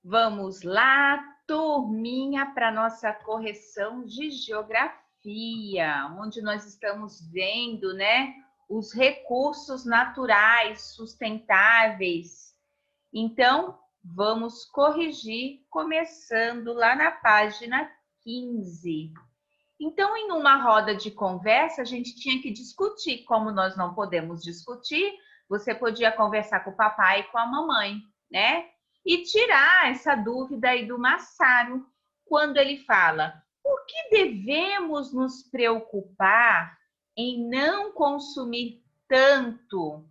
Vamos lá, turminha, para nossa correção de geografia, onde nós estamos vendo, né, os recursos naturais sustentáveis. Então, vamos corrigir, começando lá na página 15. Então, em uma roda de conversa, a gente tinha que discutir. Como nós não podemos discutir, você podia conversar com o papai e com a mamãe, né? E tirar essa dúvida aí do Massaro, quando ele fala: por que devemos nos preocupar em não consumir tanto,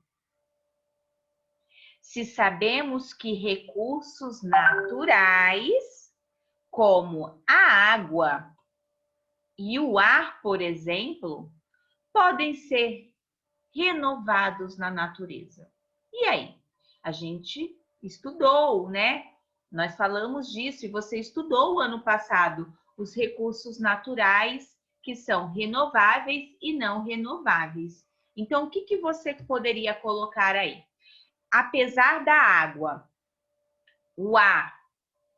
se sabemos que recursos naturais, como a água e o ar, por exemplo, podem ser renovados na natureza? E aí? A gente estudou, né? Nós falamos disso e você estudou o ano passado os recursos naturais que são renováveis e não renováveis. Então, o que você poderia colocar aí? Apesar da água, o ar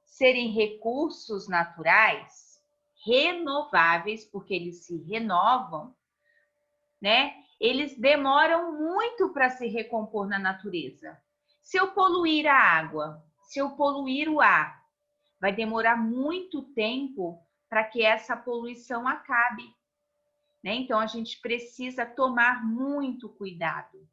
serem recursos naturais, renováveis, porque eles se renovam, né? Eles demoram muito para se recompor na natureza. Se eu poluir a água, se eu poluir o ar, vai demorar muito tempo para que essa poluição acabe, né? Então a gente precisa tomar muito cuidado.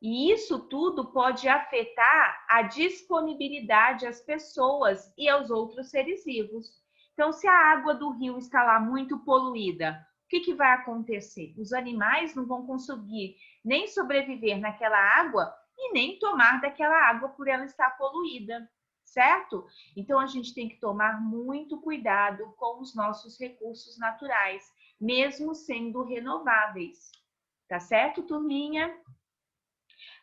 E isso tudo pode afetar a disponibilidade às pessoas e aos outros seres vivos. Então, se a água do rio está lá muito poluída, o que vai acontecer? Os animais não vão conseguir nem sobreviver naquela água e nem tomar daquela água por ela estar poluída, certo? Então, a gente tem que tomar muito cuidado com os nossos recursos naturais, mesmo sendo renováveis. Tá certo, turminha?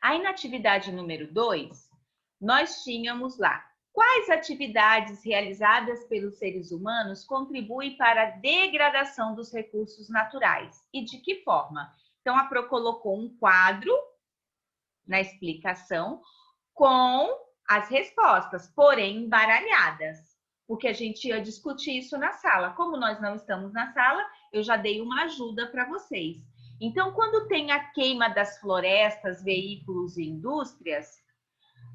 Aí na atividade número 2, nós tínhamos lá: quais atividades realizadas pelos seres humanos contribuem para a degradação dos recursos naturais e de que forma? Então a Pro colocou um quadro na explicação com as respostas, porém embaralhadas, porque a gente ia discutir isso na sala. Como nós não estamos na sala, eu já dei uma ajuda para vocês. Então, quando tem a queima das florestas, veículos e indústrias,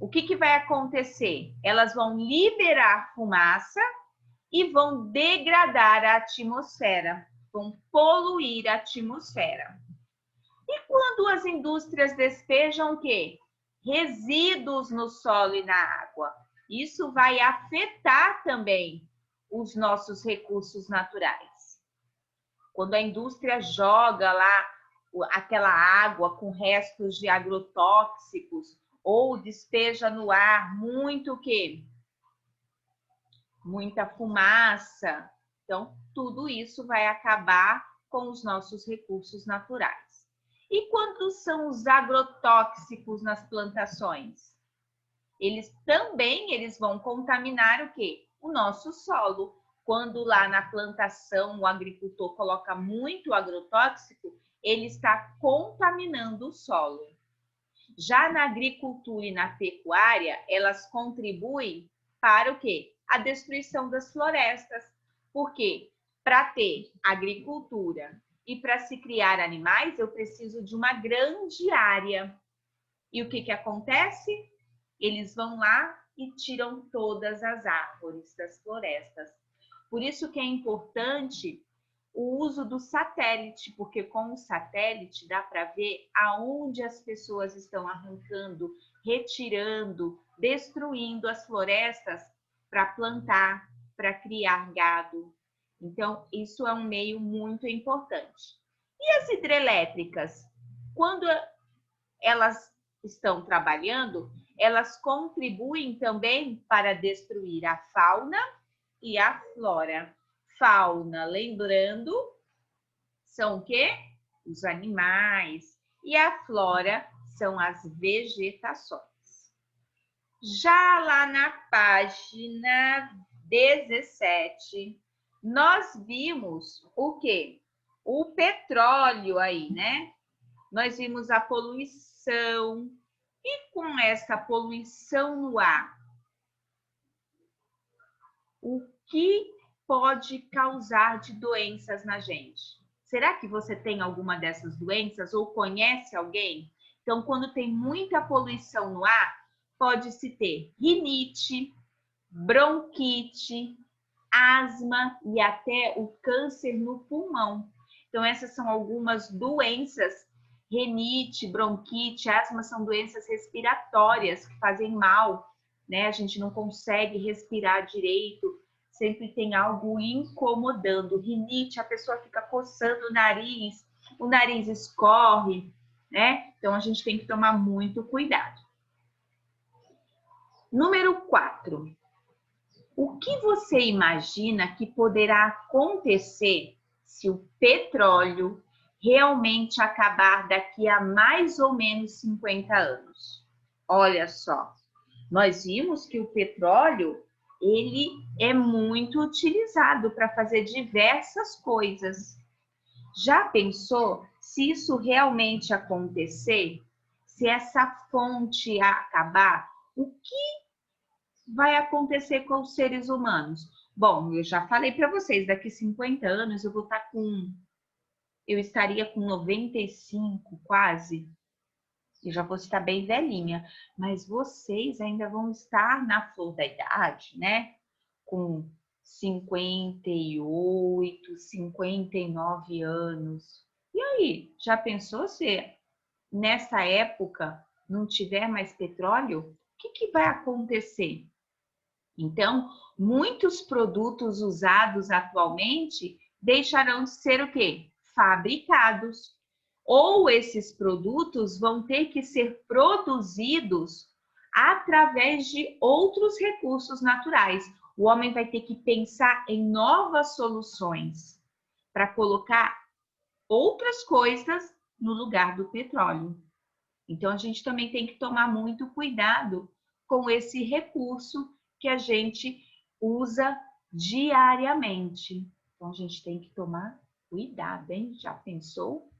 o que vai acontecer? Elas vão liberar fumaça e vão degradar a atmosfera, vão poluir a atmosfera. E quando as indústrias despejam o quê? Resíduos no solo e na água. Isso vai afetar também os nossos recursos naturais. Quando a indústria joga lá aquela água com restos de agrotóxicos ou despeja no ar muito o quê? Muita fumaça. Então, tudo isso vai acabar com os nossos recursos naturais. E quando são os agrotóxicos nas plantações? Eles vão contaminar o quê? O nosso solo. Quando lá na plantação o agricultor coloca muito agrotóxico, ele está contaminando o solo. Já na agricultura e na pecuária, elas contribuem para o quê? A destruição das florestas. Por quê? Para ter agricultura e para se criar animais, eu preciso de uma grande área. E o que acontece? Eles vão lá e tiram todas as árvores das florestas. Por isso que é importante o uso do satélite, porque com o satélite dá para ver aonde as pessoas estão arrancando, retirando, destruindo as florestas para plantar, para criar gado. Então, isso é um meio muito importante. E as hidrelétricas? Quando elas estão trabalhando, elas contribuem também para destruir a fauna e a flora. Fauna, lembrando, são o quê? Os animais. E a flora são as vegetações. Já lá na página 17, nós vimos o quê? O petróleo aí, né? Nós vimos a poluição. E com essa poluição no ar, o que pode causar de doenças na gente. Será que você tem alguma dessas doenças ou conhece alguém? Então, quando tem muita poluição no ar, pode-se ter rinite, bronquite, asma e até o câncer no pulmão. Então, essas são algumas doenças. Rinite, bronquite, asma são doenças respiratórias que fazem mal, né? A gente não consegue respirar direito, sempre tem algo incomodando. Rinite, a pessoa fica coçando o nariz escorre, né? Então, a gente tem que tomar muito cuidado. Número 4. O que você imagina que poderá acontecer se o petróleo realmente acabar daqui a mais ou menos 50 anos? Olha só, nós vimos que o petróleo, ele é muito utilizado para fazer diversas coisas. Já pensou se isso realmente acontecer? Se essa fonte acabar, o que vai acontecer com os seres humanos? Bom, eu já falei para vocês, daqui 50 anos eu estaria com 95 quase, e já vou estar bem velhinha, mas vocês ainda vão estar na flor da idade, né? Com 58, 59 anos. E aí, já pensou se nessa época não tiver mais petróleo? O que vai acontecer? Então, muitos produtos usados atualmente deixarão de ser o quê? Fabricados. Ou esses produtos vão ter que ser produzidos através de outros recursos naturais. O homem vai ter que pensar em novas soluções para colocar outras coisas no lugar do petróleo. Então, a gente também tem que tomar muito cuidado com esse recurso que a gente usa diariamente. Então, a gente tem que tomar cuidado, hein? Já pensou?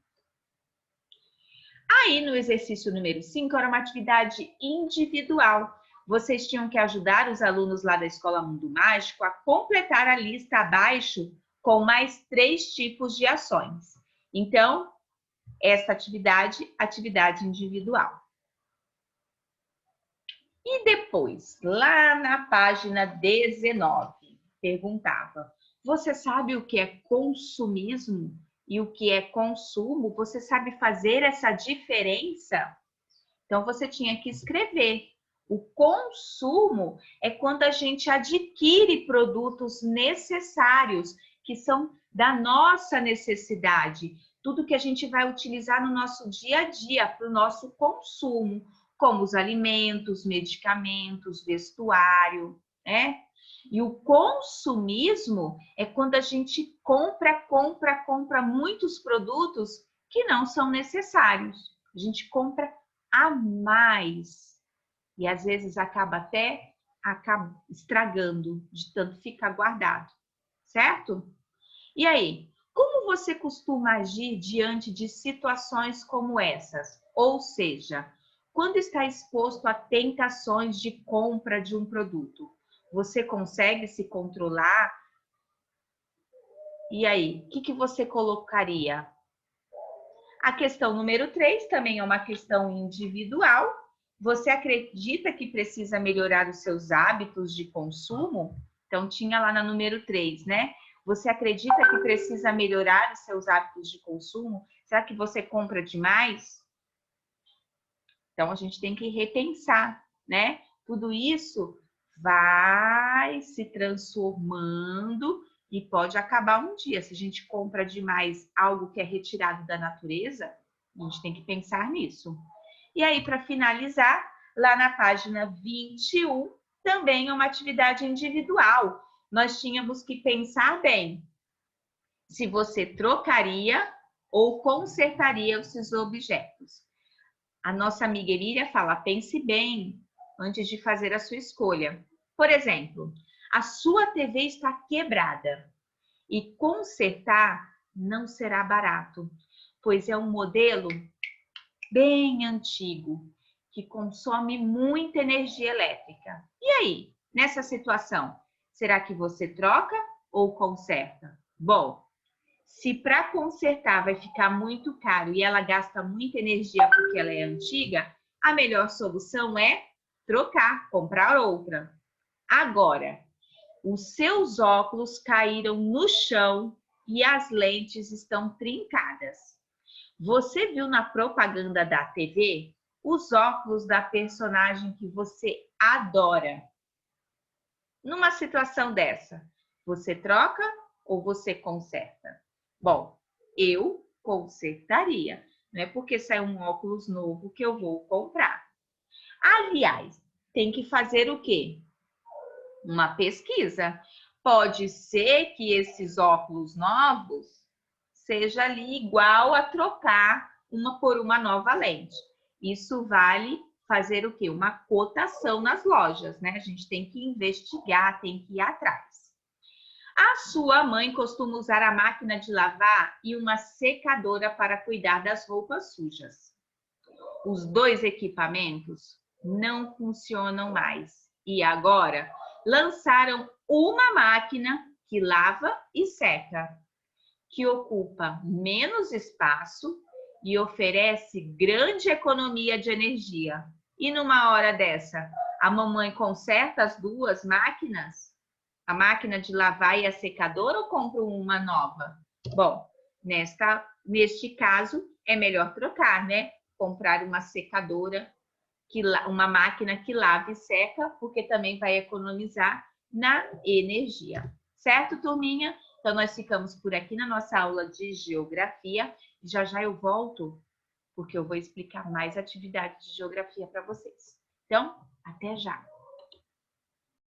Aí, no exercício número 5, era uma atividade individual. Vocês tinham que ajudar os alunos lá da Escola Mundo Mágico a completar a lista abaixo com mais 3 tipos de ações. Então, essa atividade individual. E depois, lá na página 19, perguntava: você sabe o que é consumismo e o que é consumo? Você sabe fazer essa diferença? Então, você tinha que escrever. O consumo é quando a gente adquire produtos necessários, que são da nossa necessidade. Tudo que a gente vai utilizar no nosso dia a dia, para o nosso consumo, como os alimentos, medicamentos, vestuário, né? E o consumismo é quando a gente compra muitos produtos que não são necessários. A gente compra a mais. E às vezes acaba estragando de tanto ficar guardado, certo? E aí, como você costuma agir diante de situações como essas? Ou seja, quando está exposto a tentações de compra de um produto, você consegue se controlar? E aí, o que você colocaria? A questão número 3 também é uma questão individual. Você acredita que precisa melhorar os seus hábitos de consumo? Então, tinha lá na número 3, né? Você acredita que precisa melhorar os seus hábitos de consumo? Será que você compra demais? Então, a gente tem que repensar, né? Tudo isso vai se transformando e pode acabar um dia. Se a gente compra demais algo que é retirado da natureza, a gente tem que pensar nisso. E aí, para finalizar, lá na página 21, também é uma atividade individual. Nós tínhamos que pensar bem se você trocaria ou consertaria os seus objetos. A nossa amiga Elíria fala: pense bem antes de fazer a sua escolha. Por exemplo, a sua TV está quebrada e consertar não será barato, pois é um modelo bem antigo que consome muita energia elétrica. E aí, nessa situação, Será que você troca ou conserta? Bom, se para consertar vai ficar muito caro e ela gasta muita energia porque ela é antiga, a melhor solução é trocar, comprar outra. Agora, os seus óculos caíram no chão e as lentes estão trincadas. Você viu na propaganda da TV os óculos da personagem que você adora? Numa situação dessa, você troca ou você conserta? Bom, eu consertaria. Não é porque saiu um óculos novo que eu vou comprar. Aliás, tem que fazer o quê? Uma pesquisa. Pode ser que esses óculos novos seja ali igual a trocar uma por uma nova lente. Isso vale fazer o quê? Uma cotação nas lojas, né? A gente tem que investigar, tem que ir atrás. A sua mãe costuma usar a máquina de lavar e uma secadora para cuidar das roupas sujas. Os dois equipamentos não funcionam mais e agora lançaram uma máquina que lava e seca, que ocupa menos espaço e oferece grande economia de energia. E numa hora dessa, a mamãe conserta as duas máquinas? A máquina de lavar e a secadora ou compra uma nova? Bom, neste caso, é melhor trocar, né? Comprar uma secadora, uma máquina que lava e seca, porque também vai economizar na energia. Certo, turminha? Então, nós ficamos por aqui na nossa aula de geografia. Já já eu volto, porque eu vou explicar mais atividades de geografia para vocês. Então, até já!